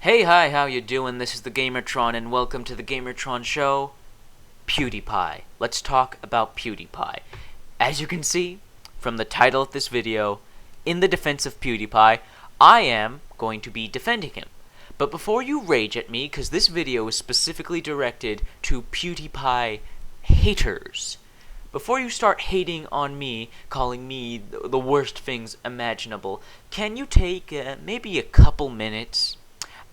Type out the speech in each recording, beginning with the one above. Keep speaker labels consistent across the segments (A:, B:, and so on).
A: Hey, hi, how you doing? This is the Gamertron, and welcome to the Gamertron show, PewDiePie. Let's talk about PewDiePie. As you can see from the title of this video, in the defense of PewDiePie, I am going to be defending him. But before you rage at me, because this video is specifically directed to PewDiePie haters, before you start hating on me, calling me the worst things imaginable, can you take maybe a couple minutes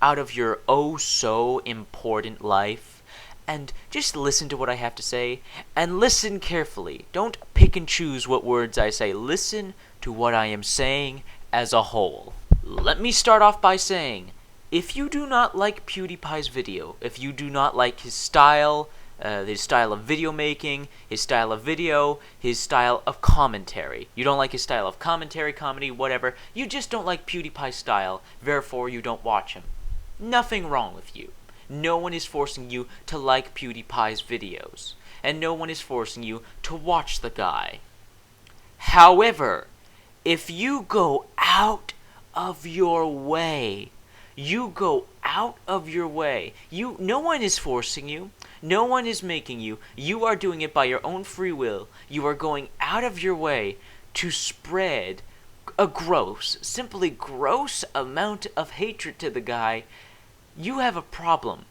A: out of your oh-so-important life and just listen to what I have to say, and listen carefully. Don't pick and choose what words I say. Listen to what I am saying as a whole. Let me start off by saying, if you do not like PewDiePie's video, if you do not like his style of video making, his style of video, his style of commentary. You don't like his style of commentary, comedy, whatever. You just don't like PewDiePie's style, therefore you don't watch him. Nothing wrong with you. No one is forcing you to like PewDiePie's videos, and no one is forcing you to watch the guy. However, if you go out of your way, no one is forcing you, no one is making you, you are doing it by your own free will, you are going out of your way to spread a simply gross amount of hatred to the guy, you have a problem.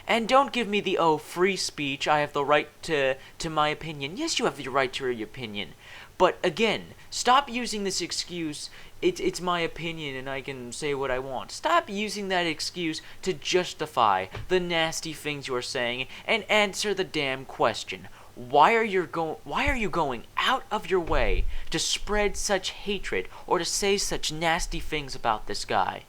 A: And don't give me the, free speech, I have the right to my opinion. Yes, you have the right to your opinion. But again, stop using this excuse, it's my opinion and I can say what I want. Stop using that excuse to justify the nasty things you are saying and answer the damn question. Why are you going out of your way to spread such hatred or to say such nasty things about this guy?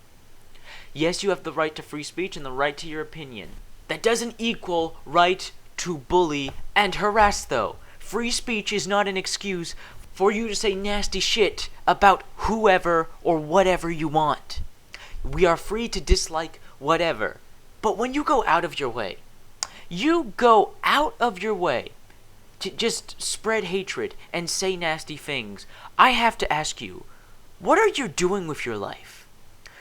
A: Yes, you have the right to free speech and the right to your opinion. That doesn't equal right to bully and harass, though. Free speech is not an excuse for you to say nasty shit about whoever or whatever you want. We are free to dislike whatever. But when you go out of your way to just spread hatred and say nasty things, I have to ask you, what are you doing with your life?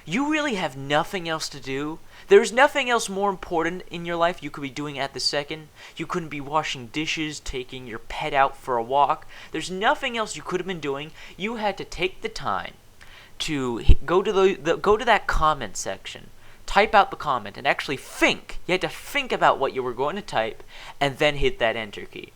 A: You really have nothing else to do? There's nothing else more important in your life you could be doing at the second? You couldn't be washing dishes, taking your pet out for a walk. There's nothing else you could have been doing. You had to take the time to go to that comment section, type out the comment, and actually think. You had to think about what you were going to type, and then hit that enter key.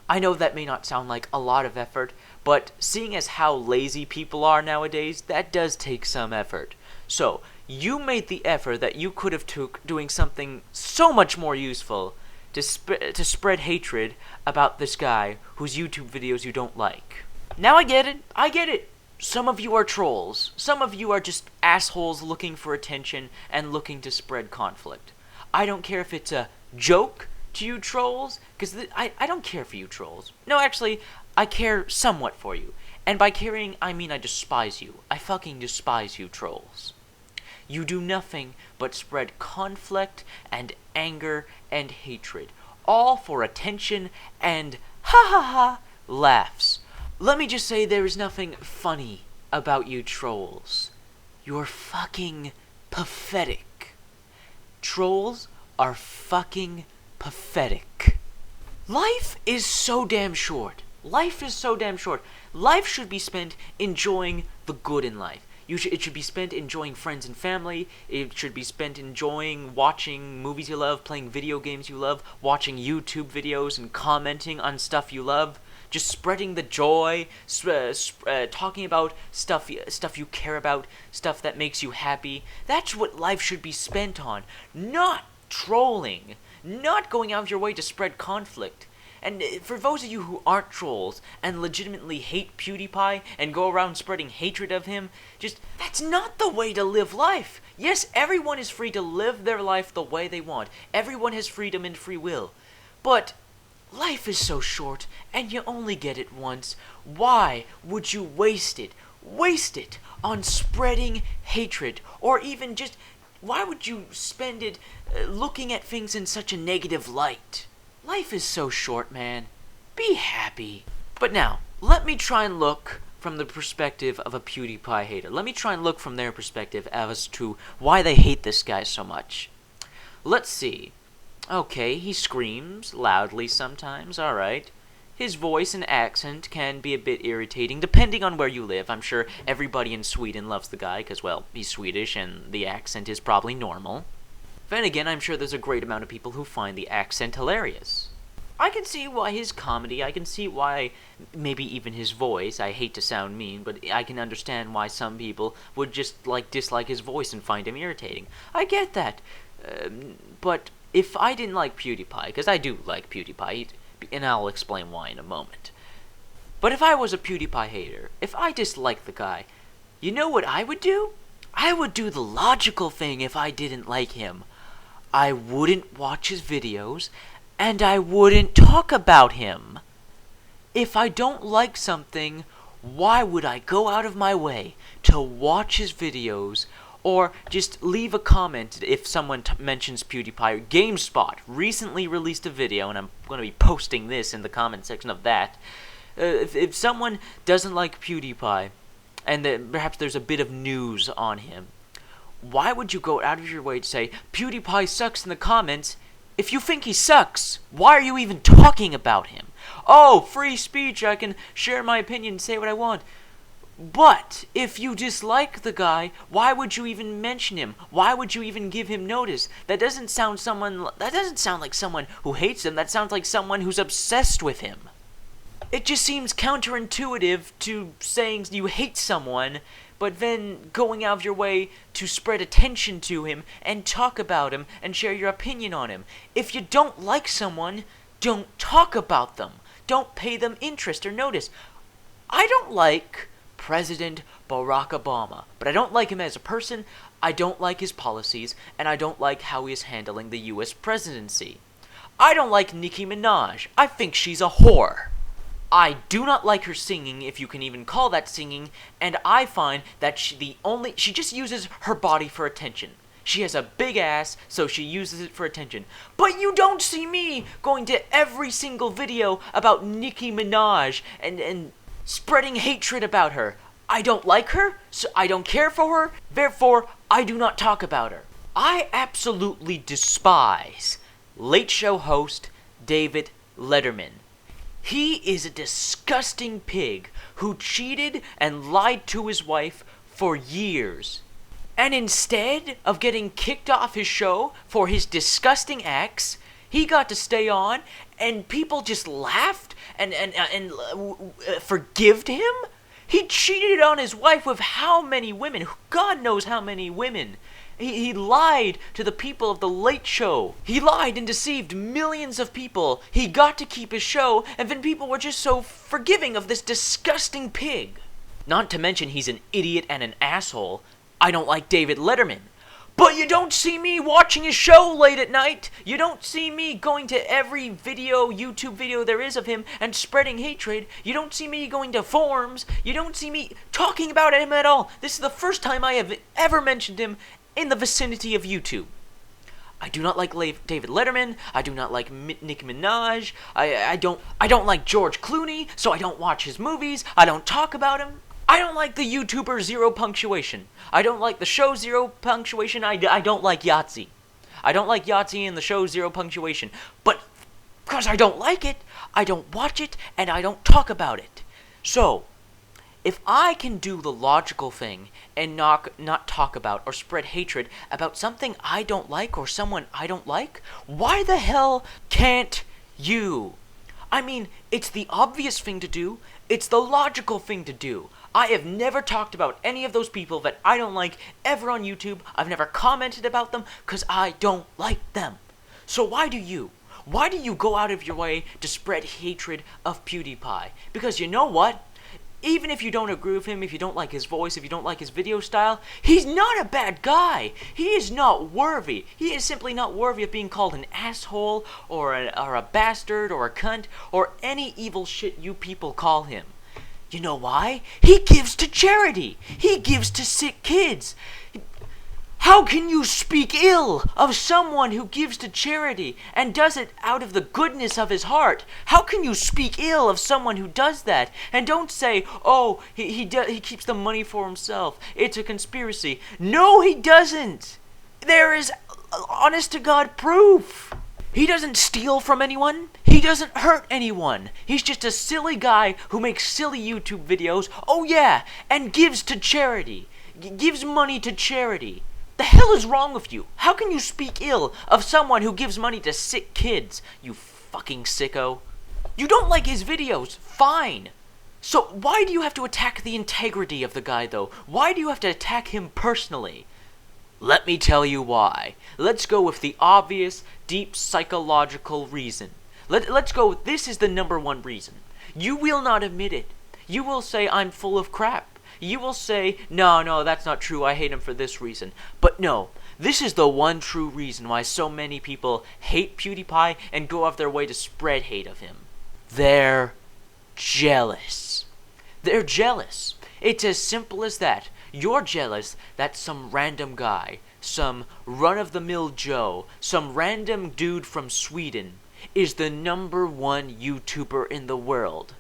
A: I know that may not sound like a lot of effort, but seeing as how lazy people are nowadays, that does take some effort. So, you made the effort that you could have took doing something so much more useful to spread hatred about this guy whose YouTube videos you don't like. Now I get it. Some of you are trolls. Some of you are just assholes looking for attention and looking to spread conflict. I don't care if it's a joke to you trolls, because I don't care for you trolls. No, actually, I care somewhat for you. And by caring, I mean I despise you. I fucking despise you trolls. You do nothing but spread conflict and anger and hatred, all for attention and ha laughs. Let me just say there is nothing funny about you trolls. You're fucking pathetic. Trolls are fucking pathetic. Life is so damn short. Life should be spent enjoying the good in life. It should be spent enjoying friends and family. It should be spent enjoying watching movies you love, playing video games you love, watching YouTube videos and commenting on stuff you love. Just spreading the joy, talking about stuff you care about, stuff that makes you happy. That's what life should be spent on, not trolling, not going out of your way to spread conflict. And for those of you who aren't trolls and legitimately hate PewDiePie and go around spreading hatred of him, that's not the way to live life. Yes, everyone is free to live their life the way they want. Everyone has freedom and free will. But life is so short and you only get it once. Why would you waste it? Waste it on spreading hatred, or even just, why would you spend it looking at things in such a negative light? Life is so short, man. Be happy. But now, let me try and look from the perspective of a PewDiePie hater. Let me try and look from their perspective as to why they hate this guy so much. Let's see. Okay, he screams loudly sometimes, alright. His voice and accent can be a bit irritating, depending on where you live. I'm sure everybody in Sweden loves the guy, because, well, he's Swedish, and the accent is probably normal. Then again, I'm sure there's a great amount of people who find the accent hilarious. I can see why his comedy, I can see why maybe even his voice, I hate to sound mean, but I can understand why some people would just, dislike his voice and find him irritating. I get that. But if I didn't like PewDiePie, because I do like PewDiePie, and I'll explain why in a moment. But if I was a PewDiePie hater, if I disliked the guy, you know what I would do? I would do the logical thing if I didn't like him. I wouldn't watch his videos, and I wouldn't talk about him. If I don't like something, why would I go out of my way to watch his videos, or just leave a comment if someone mentions PewDiePie? GameSpot recently released a video, and I'm going to be posting this in the comment section of that. If someone doesn't like PewDiePie, and perhaps there's a bit of news on him, why would you go out of your way to say, PewDiePie sucks in the comments? If you think he sucks, why are you even talking about him? Oh, free speech, I can share my opinion, say what I want. But if you dislike the guy, why would you even mention him? Why would you even give him notice? That doesn't sound like someone who hates him. That sounds like someone who's obsessed with him. It just seems counterintuitive to saying you hate someone, but then going out of your way to spread attention to him and talk about him and share your opinion on him. If you don't like someone, don't talk about them. Don't pay them interest or notice. I don't like President Barack Obama, but I don't like him as a person, I don't like his policies, and I don't like how he is handling the US presidency. I don't like Nicki Minaj. I think she's a whore. I do not like her singing, if you can even call that singing, and I find that she just uses her body for attention. She has a big ass, so she uses it for attention. But you don't see me going to every single video about Nicki Minaj and spreading hatred about her. I don't like her, so I don't care for her, therefore I do not talk about her. I absolutely despise Late Show host David Letterman. He is a disgusting pig who cheated and lied to his wife for years. And instead of getting kicked off his show for his disgusting acts, he got to stay on, and people just laughed and forgived him. He cheated on his wife with how many women? God knows how many women. He lied to the people of The Late Show. He lied and deceived millions of people. He got to keep his show, and then people were just so forgiving of this disgusting pig. Not to mention he's an idiot and an asshole. I don't like David Letterman. But you don't see me watching his show late at night. You don't see me going to every YouTube video there is of him and spreading hatred. You don't see me going to forums. You don't see me talking about him at all. This is the first time I have ever mentioned him in the vicinity of YouTube. I do not like David Letterman. I do not like Nicki Minaj. I don't like George Clooney, so I don't watch his movies. I don't talk about him. I don't like the YouTuber Zero Punctuation. I don't like the show Zero Punctuation. I don't like Yahtzee. I don't like Yahtzee and the show Zero Punctuation. But because I don't like it, I don't watch it, and I don't talk about it. So, if I can do the logical thing and not talk about or spread hatred about something I don't like or someone I don't like, why the hell can't you? I mean, it's the obvious thing to do. It's the logical thing to do. I have never talked about any of those people that I don't like ever on YouTube. I've never commented about them because I don't like them. So why do you? Why do you go out of your way to spread hatred of PewDiePie? Because you know what? Even if you don't agree with him, if you don't like his voice, if you don't like his video style, he's not a bad guy. He is not worthy. He is simply not worthy of being called an asshole or a bastard or a cunt or any evil shit you people call him. You know why? He gives to charity. He gives to sick kids. How can you speak ill of someone who gives to charity and does it out of the goodness of his heart? How can you speak ill of someone who does that? And don't say, oh, he keeps the money for himself. It's a conspiracy. No, he doesn't. There is honest to God proof. He doesn't steal from anyone. He doesn't hurt anyone. He's just a silly guy who makes silly YouTube videos. Oh yeah, and gives to charity. Gives money to charity. The hell is wrong with you? How can you speak ill of someone who gives money to sick kids, you fucking sicko? You don't like his videos, fine. So why do you have to attack the integrity of the guy, though? Why do you have to attack him personally? Let me tell you why. Let's go with the obvious, deep psychological reason. Let's go, this is the number one reason. You will not admit it. You will say, I'm full of crap. You will say, no, that's not true, I hate him for this reason. But no, this is the one true reason why so many people hate PewDiePie and go off their way to spread hate of him. They're jealous. They're jealous. It's as simple as that. You're jealous that some random guy, some run-of-the-mill Joe, some random dude from Sweden is the number one YouTuber in the world.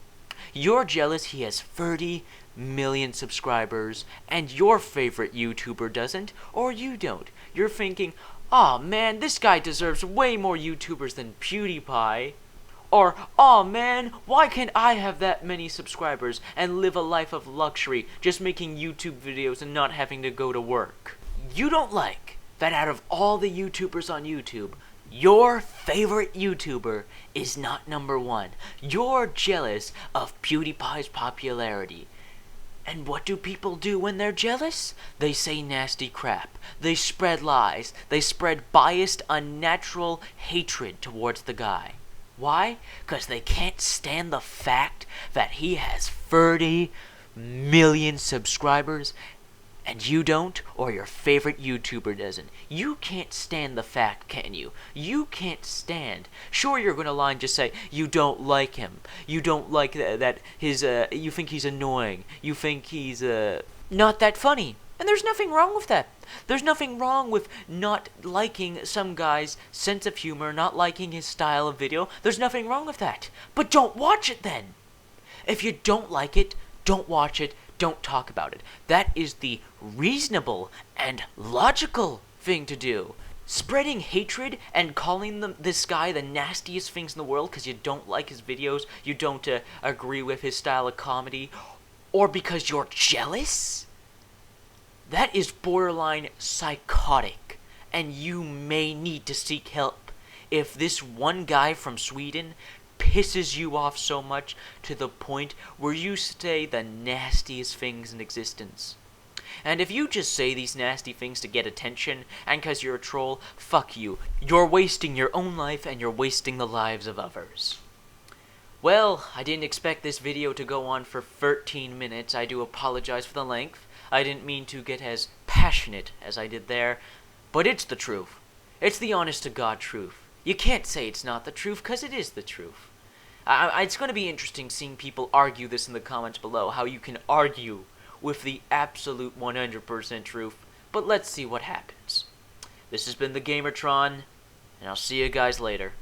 A: You're jealous he has 30 million subscribers and your favorite YouTuber doesn't, or you don't. You're thinking, oh man, this guy deserves way more YouTubers than PewDiePie. Or, oh man, why can't I have that many subscribers and live a life of luxury just making YouTube videos and not having to go to work? You don't like that out of all the YouTubers on YouTube, your favorite YouTuber is not number one. You're jealous of PewDiePie's popularity. And what do people do when they're jealous? They say nasty crap. They spread lies. They spread biased, unnatural hatred towards the guy. Why? Because they can't stand the fact that he has 30 million subscribers and you don't, or your favorite YouTuber doesn't. You can't stand the fact, can you? You can't stand. Sure, you're going to lie and just say, you don't like him. You don't like that his, you think he's annoying. You think he's, not that funny. And there's nothing wrong with that. There's nothing wrong with not liking some guy's sense of humor, not liking his style of video. There's nothing wrong with that. But don't watch it then. If you don't like it, don't watch it. Don't talk about it. That is the reasonable and logical thing to do. Spreading hatred and calling this guy the nastiest things in the world because you don't like his videos, you don't agree with his style of comedy, or because you're jealous? That is borderline psychotic, and you may need to seek help if this one guy from Sweden pisses you off so much to the point where you say the nastiest things in existence. And if you just say these nasty things to get attention, and because you're a troll, fuck you. You're wasting your own life, and you're wasting the lives of others. Well, I didn't expect this video to go on for 13 minutes. I do apologize for the length. I didn't mean to get as passionate as I did there, but it's the truth. It's the honest-to-God truth. You can't say it's not the truth, because it is the truth. It's going to be interesting seeing people argue this in the comments below, how you can argue with the absolute 100% truth, but let's see what happens. This has been the Gamertron, and I'll see you guys later.